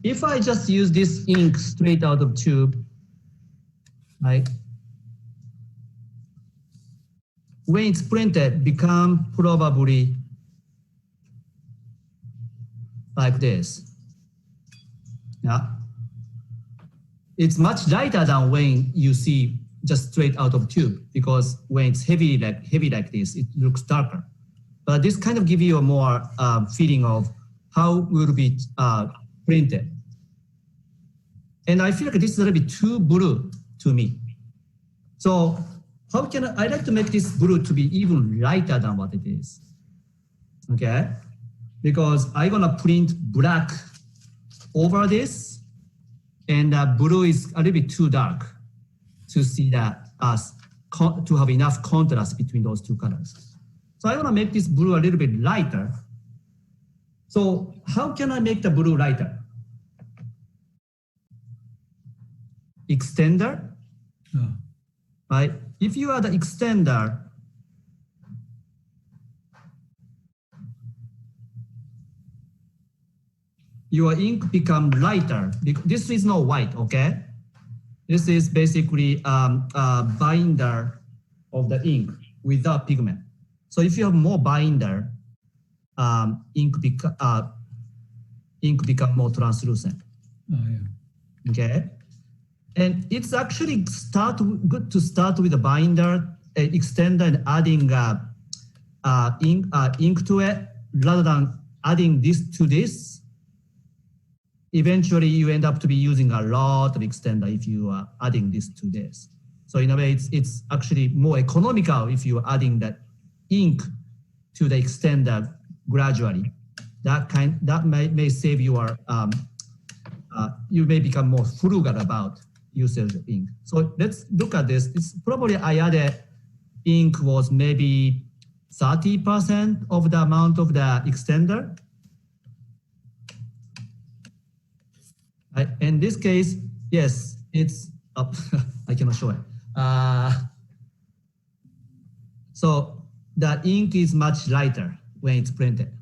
if I just use this ink straight out of tube, right? When it's printed, become probably like this. Yeah. It's much lighter than when you see just straight out of tube, because when it's heavy like this, it looks darker. But this kind of give you a more feeling of how it will be printed. And I feel like this is a little bit too blue to me. So how can I like to make this blue to be even lighter than what it is? Okay, because I'm gonna print black over this, and blue is a little bit too dark to see that to have enough contrast between those two colors. So I want to make this blue a little bit lighter. So how can I make the blue lighter? Extender, right? If you are the extender, your ink become lighter. This is not white, okay? This is basically a binder of the ink without pigment. So if you have more binder, ink become more translucent. Oh, yeah. Okay, and it's actually good to start with a binder, extender, and adding ink to it rather than adding this to this. Eventually, you end up to be using a lot of extender if you are adding this to this. So in a way, it's actually more economical if you are adding that ink to the extender gradually. That may save your you may become more frugal about usage of ink. So let's look at this. It's probably I added ink was maybe 30% of the amount of the extender. In this case, yes, it's up. I cannot show it. So the ink is much lighter when it's printed.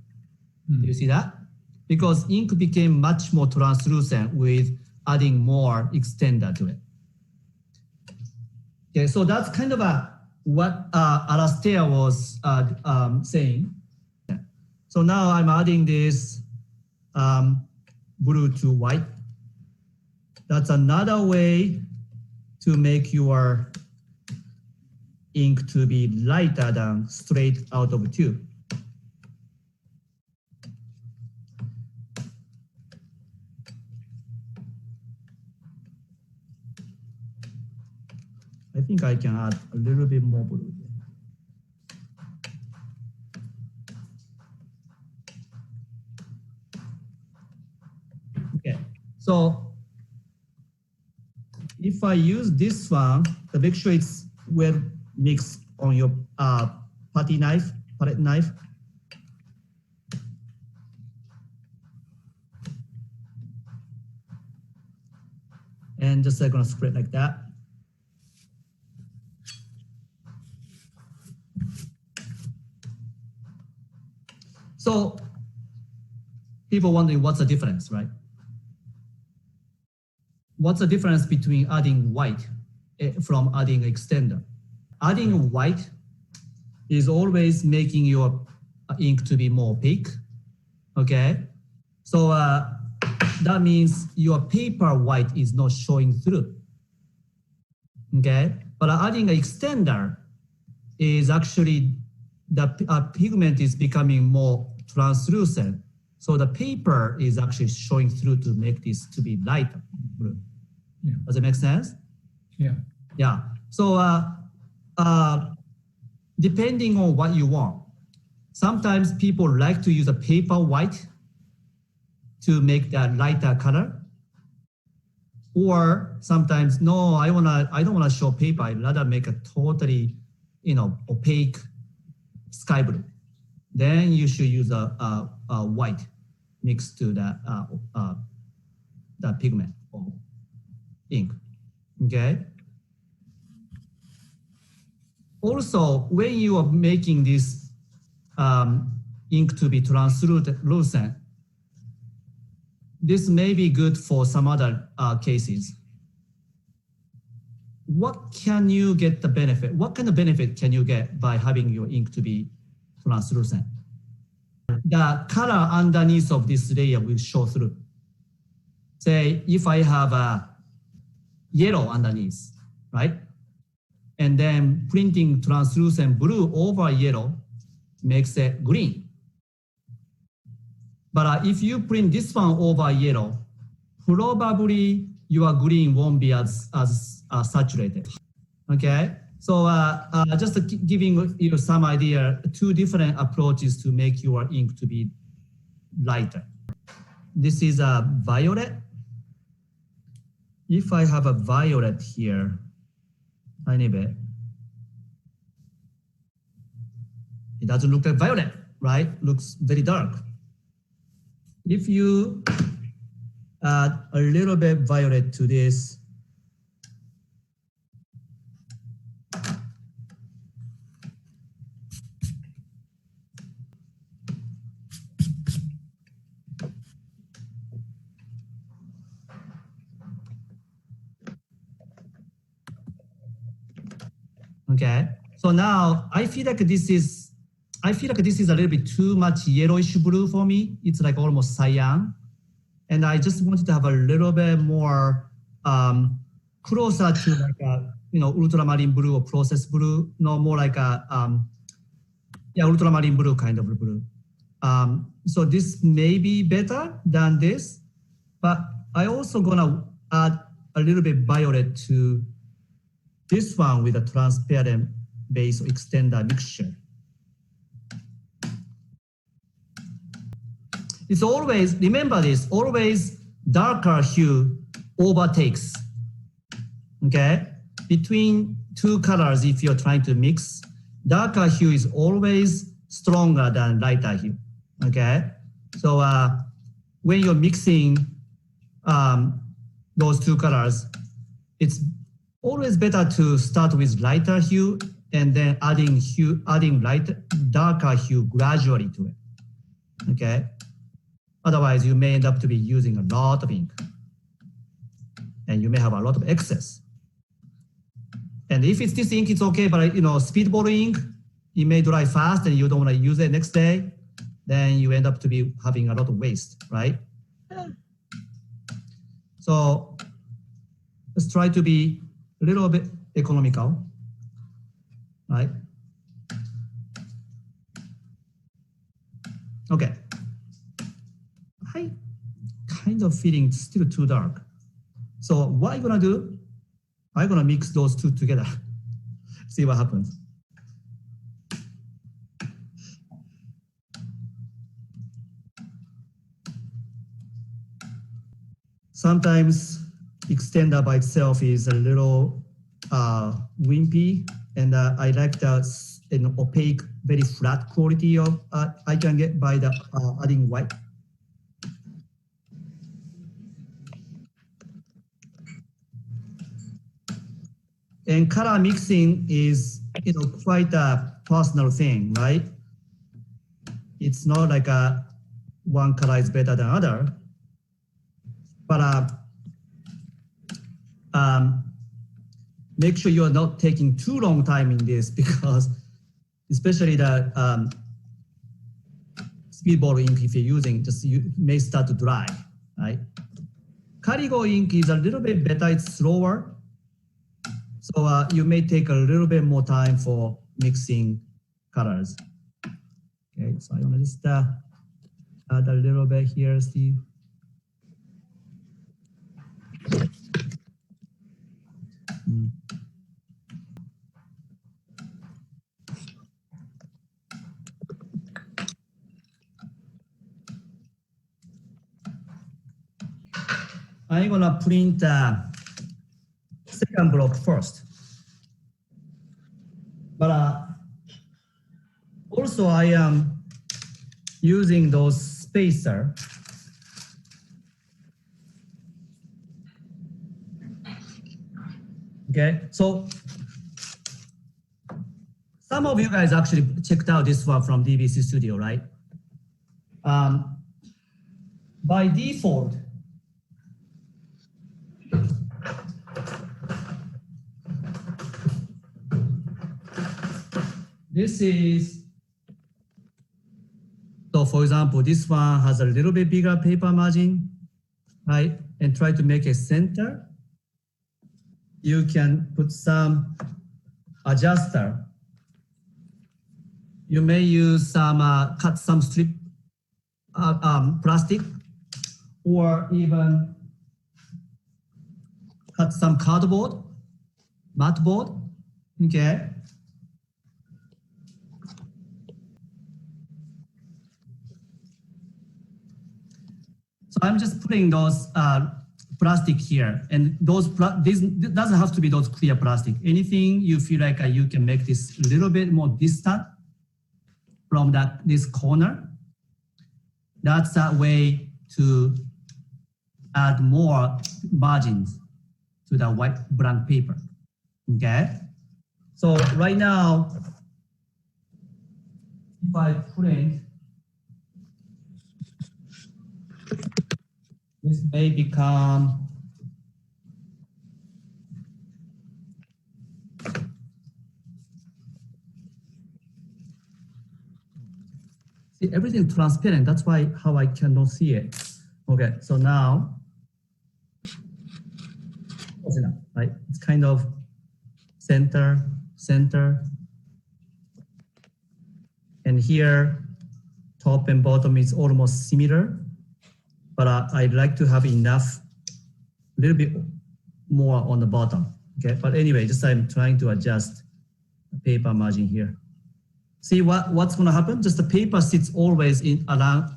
Do you see that? Because ink became much more translucent with adding more extender to it. Okay, so that's kind of what Alastair was saying. So now I'm adding this blue to white. That's another way to make your ink to be lighter than straight out of a tube. I think I can add a little bit more blue here. Okay, so if I use this one, to make sure it's well mixed on your palette knife. And just gonna spread like that. So people wondering what's the difference, right? What's the difference between adding white from adding extender? Adding white is always making your ink to be more opaque, okay? So that means your paper white is not showing through, okay? But adding an extender is actually, the pigment is becoming more translucent. So the paper is actually showing through to make this to be lighter blue. Yeah. Does it make sense? Yeah. Yeah. So depending on what you want, sometimes people like to use a paper white to make that lighter color. Or sometimes, no, I don't wanna show paper. I'd rather make a totally, opaque sky blue. Then you should use a white mixed to the pigment or ink, okay? Also, when you are making this ink to be translucent, this may be good for some other cases. What can you get the benefit? What kind of benefit can you get by having your ink to be translucent? The color underneath of this layer will show through. Say if I have a yellow underneath, right? And then printing translucent blue over yellow makes it green. But if you print this one over yellow, probably your green won't be as saturated. Okay, so just giving you some idea, two different approaches to make your ink to be lighter. This is a violet. If I have a violet here, tiny bit, it doesn't look like violet, right? Looks very dark. If you add a little bit violet to this, okay, so now I feel like this is a little bit too much yellowish blue for me. It's like almost cyan. And I just wanted to have a little bit more closer to like a, ultramarine blue or processed blue, no more like a, ultramarine blue kind of blue. So this may be better than this, but I also gonna add a little bit violet to this one with a transparent base extender mixture. It's always, remember this, always darker hue overtakes, okay? Between two colors, if you're trying to mix, darker hue is always stronger than lighter hue, okay? So when you're mixing those two colors, it's always better to start with lighter hue and then adding darker hue gradually to it, okay? Otherwise, you may end up to be using a lot of ink, and you may have a lot of excess. And if it's this ink, it's okay, but speedball ink, it may dry fast, and you don't want to use it next day. Then you end up to be having a lot of waste, right? So let's try to be a little bit economical, right? Okay. I kind of feeling still too dark. So what I'm gonna do, I'm gonna mix those two together. See what happens. Sometimes extender by itself is a little wimpy, and I like the opaque, very flat quality of I can get by the adding white. And color mixing is quite a personal thing, right? It's not like one color is better than other, but make sure you are not taking too long time in this, because especially the speedball ink, if you're using, you may start to dry, right? Carigo ink is a little bit better, it's slower. So you may take a little bit more time for mixing colors. Okay, so I want to just add a little bit here, Steve. I'm gonna print second block first. But also I am using those spacer. Okay, so some of you guys actually checked out this one from DBC Studio, right? By default, this is, so for example, this one has a little bit bigger paper margin, right? And try to make a center. You can put some adjuster. You may use some, cut some strip plastic, or even cut some cardboard, mat board, okay? So I'm just putting those plastic here, and this doesn't have to be those clear plastic. Anything you feel like you can make this a little bit more distant from this corner, that's a way to add more margins to the white blank paper, okay? So right now, if I print, this may become see everything transparent. That's why how I cannot see it. Okay, so now close enough, right? It's kind of center, and here top and bottom is almost similar. But I'd like to have enough, a little bit more on the bottom, okay? But anyway, just I'm trying to adjust the paper margin here. See what's gonna happen? Just the paper sits always in around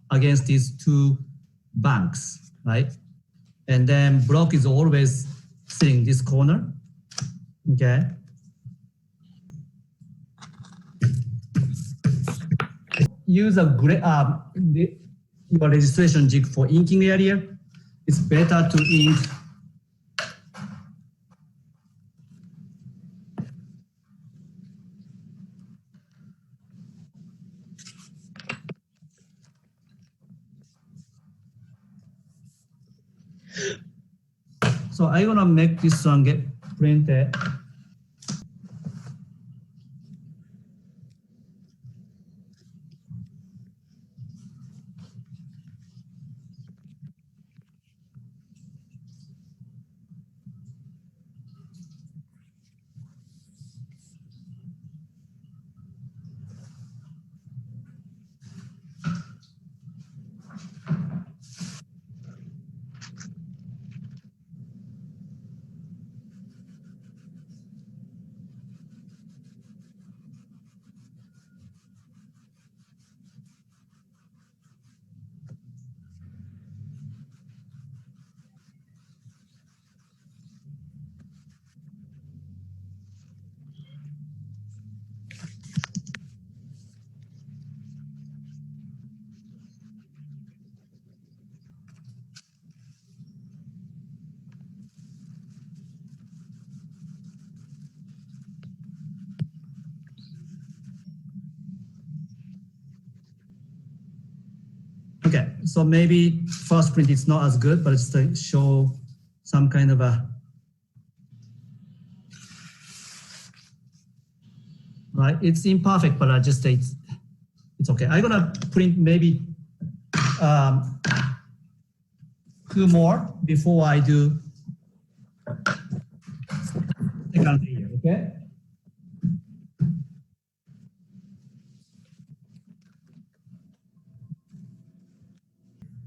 against these two banks, right? And then block is always sitting this corner, okay? Use a gray, your registration jig for inking area. It's better to ink so I'm gonna make this one get printed. Okay, so maybe first print is not as good, but it's to show some kind of a, right? It's imperfect, but it's okay. I'm gonna print maybe 2 more before I do second layer, okay?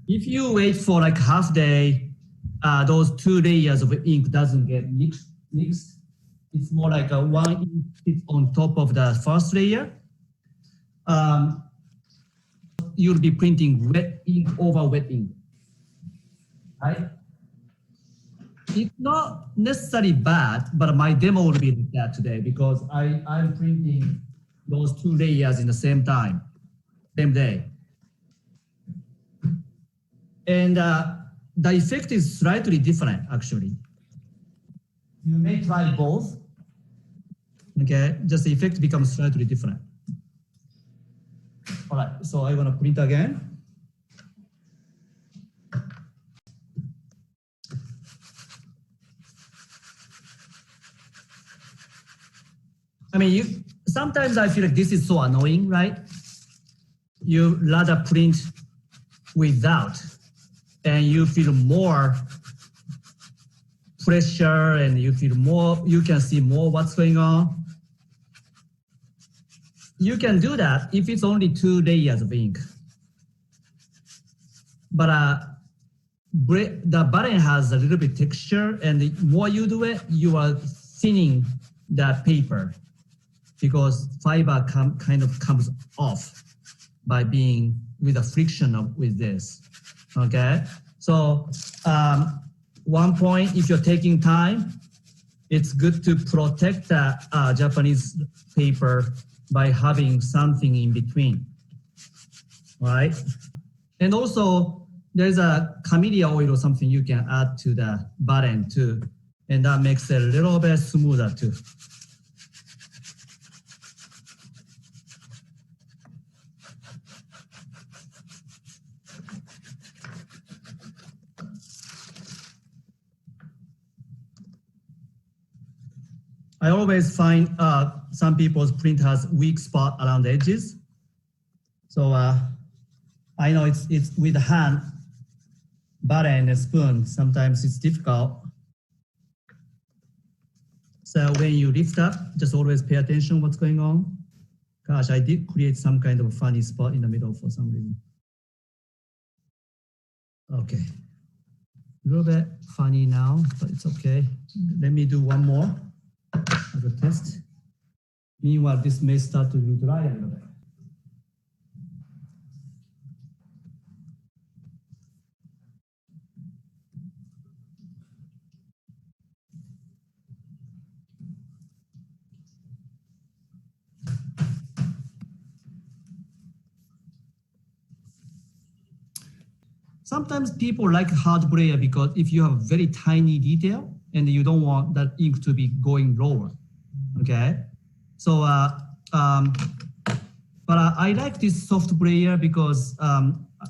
If you wait for like half day, those 2 layers of ink doesn't get mixed. It's more like a one ink sits on top of the first layer. You'll be printing wet ink over wet ink, right? It's not necessarily bad, but my demo will be like that today because I'm printing those 2 layers in the same time, same day. And the effect is slightly different, actually. You may try both, okay? Just the effect becomes slightly different. All right, so I want to print again. I mean, sometimes I feel like this is so annoying, right? You rather print without, and you feel more pressure, and you feel more, you can see more what's going on. You can do that if it's only 2 layers of ink. But the button has a little bit texture, and the more you do it, you are thinning the paper because fiber kind of comes off by being with a friction with this, okay? So one point, if you're taking time, it's good to protect the Japanese paper by having something in between, right? And also, there's a camellia oil or something you can add to the button too, and that makes it a little bit smoother too. I always find some people's print has weak spot around the edges. So I know it's with the hand, button and a spoon, sometimes it's difficult. So when you lift up, just always pay attention what's going on. Gosh, I did create some kind of a funny spot in the middle for some reason. Okay, a little bit funny now, but it's okay. Let me do one more as a test. Meanwhile, this may start to be dry a little bit. Sometimes people like hard brayer because if you have very tiny detail and you don't want that ink to be going lower, okay? So, but I like this soft brayer because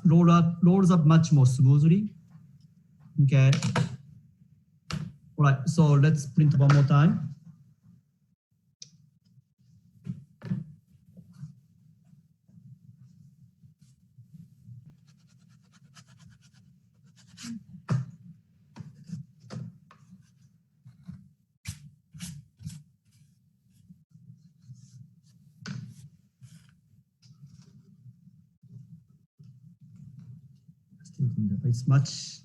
rolls up much more smoothly, okay? All right, so let's print one more time. It's much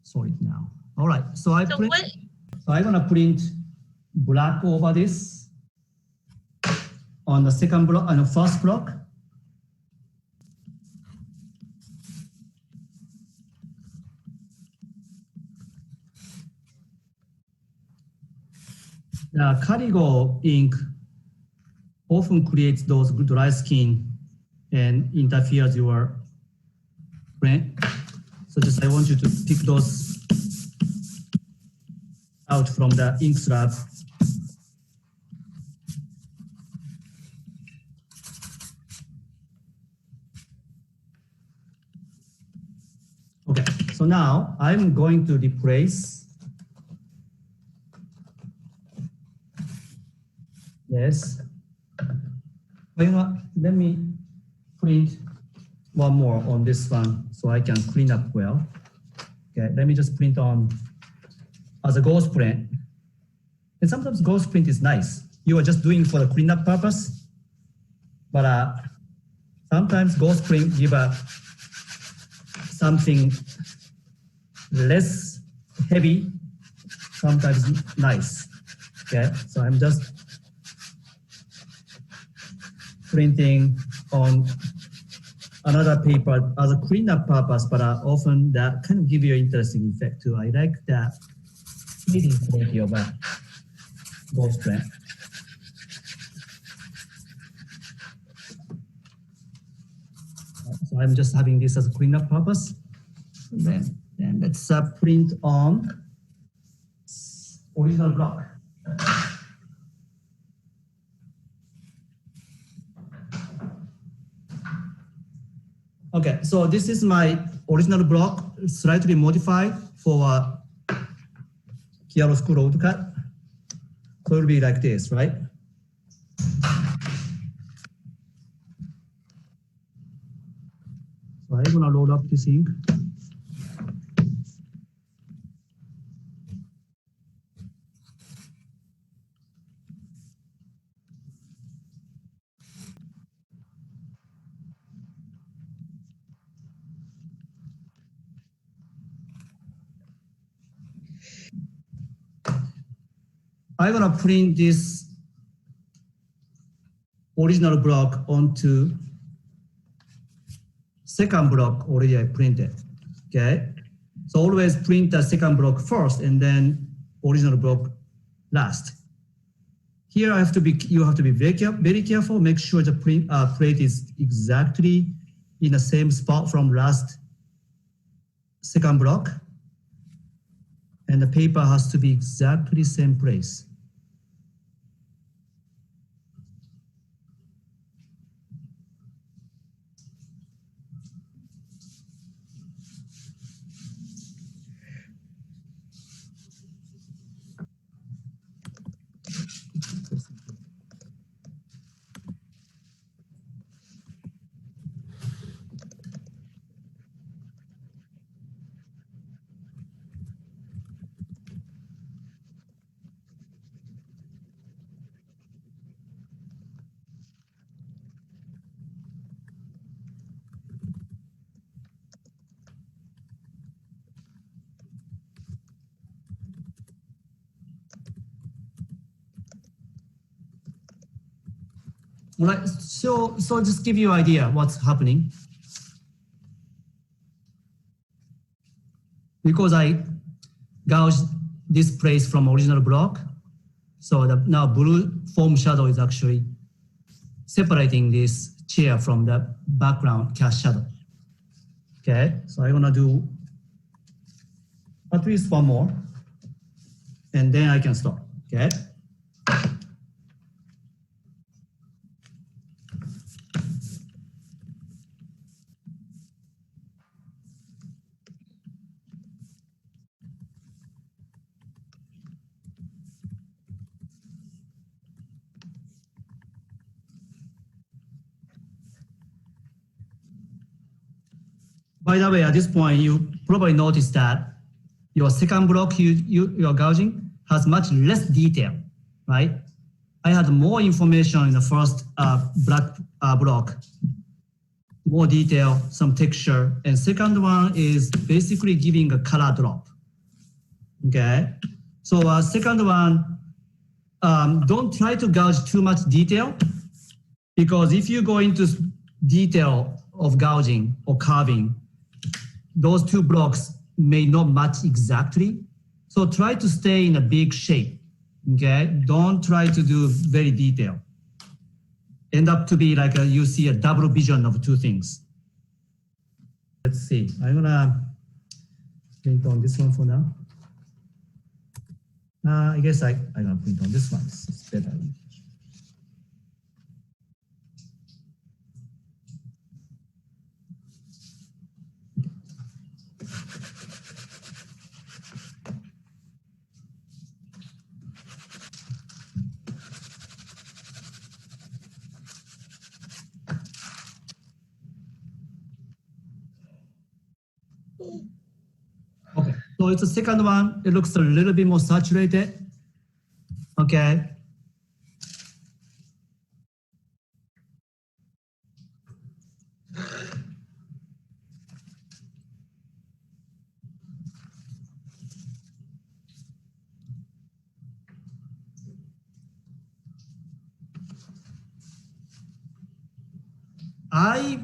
solid now. All right, so I'm gonna print black over this on the second block, on the first block. The Caligo ink often creates those dry skin and interferes your print. So just I want you to pick those out from the ink slab. Okay, so now I'm going to replace this. But you know what? Let me print one more on this one so I can clean up well. Okay, let me just print on as a ghost print. And sometimes ghost print is nice. You are just doing for the cleanup purpose, but sometimes ghost print give something less heavy, sometimes nice. Okay, so I'm just printing on another paper as a cleanup purpose, but often that kind of give you an interesting effect too. I like that fading quality of a ghost print. So I'm just having this as a cleanup purpose. And then let's print on original block. Okay, so this is my original block, slightly modified for Chiaroscuro woodcut. So it will be like this, right? gonna load up this ink. I'm gonna print this original block onto second block already I printed, okay? So always print the second block first and then original block last. Here you have to be very careful, make sure the plate is exactly in the same spot from last second block. And the paper has to be exactly same place. All right, so just give you an idea what's happening. Because I gouged this place from original block, so now blue foam shadow is actually separating this chair from the background cast shadow. Okay, so I'm gonna do at least one more, and then I can stop, okay? By the way, at this point, you probably noticed that your second block you're gouging has much less detail, right? I had more information in the first black block, more detail, some texture, and second one is basically giving a color drop, okay? So second one, don't try to gouge too much detail, because if you go into detail of gouging or carving, those two blocks may not match exactly. So try to stay in a big shape, okay? Don't try to do very detailed. End up to be like you see a double vision of two things. Let's see, I'm gonna print on this one for now. I guess I'm gonna print on this one, it's better. Okay, so it's the second one. It looks a little bit more saturated. Okay. I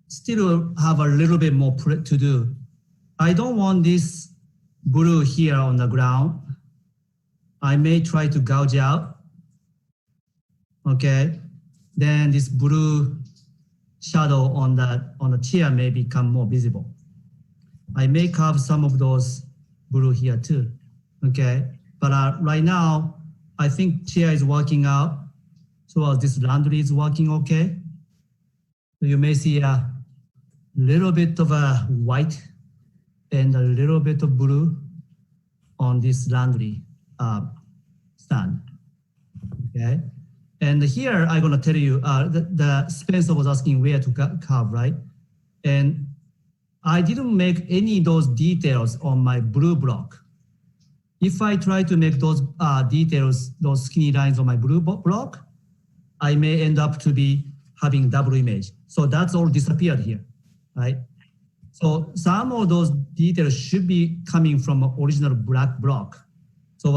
still have a little bit more to do. I don't want this blue here on the ground. I may try to gouge out. Okay, then this blue shadow on the chair may become more visible. I may carve some of those blue here too. Okay, but right now I think chair is working out. So this laundry is working okay. So you may see a little bit of a white and a little bit of blue on this laundry stand, okay? And here I'm gonna tell you, the Spencer was asking where to carve, right? And I didn't make any of those details on my blue block. If I try to make those details, those skinny lines on my blue block, I may end up to be having double image. So that's all disappeared here, right? So some of those details should be coming from an original black block. So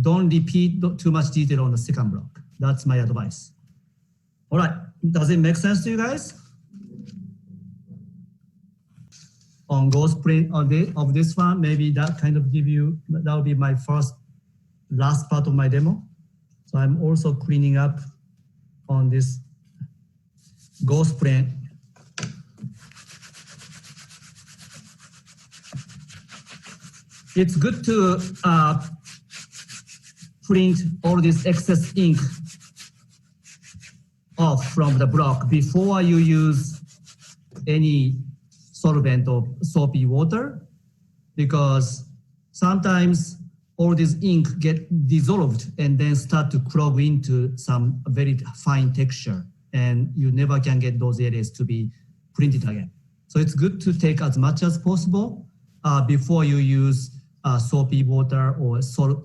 don't repeat too much detail on the second block. That's my advice. All right, does it make sense to you guys? On ghost print of this one, maybe that kind of give you, that will be my last part of my demo. So I'm also cleaning up on this ghost print. It's good to print all this excess ink off from the block before you use any solvent or soapy water, because sometimes all this ink get dissolved and then start to clog into some very fine texture, and you never can get those areas to be printed again. So it's good to take as much as possible before you use soapy water or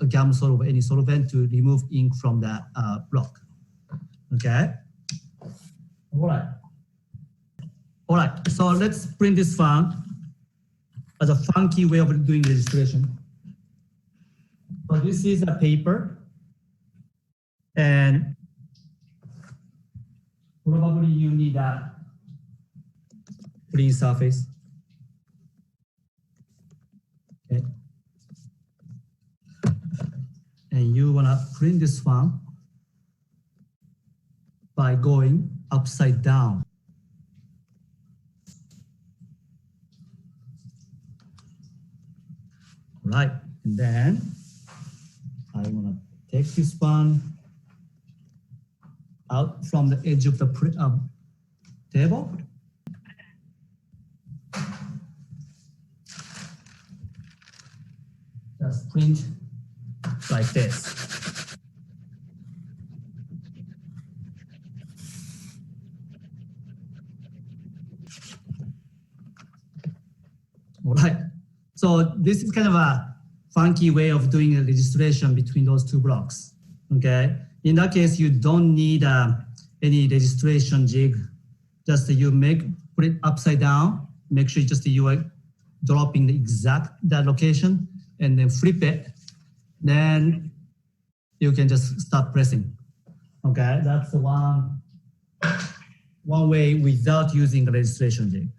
gum solvent, any solvent, to remove ink from the block. Okay. All right. All right, so let's print this one as a funky way of doing registration. So this is a paper, and probably you need a clean surface. Okay. And you wanna print this one by going upside down. Right, and then I want to take this one out from the edge of the table. Just print like this. All right. So this is kind of a funky way of doing a registration between those two blocks, okay? In that case, you don't need any registration jig. Just put it upside down, make sure just you are dropping that location, and then flip it. Then you can just start pressing, okay? That's the one way without using a registration jig.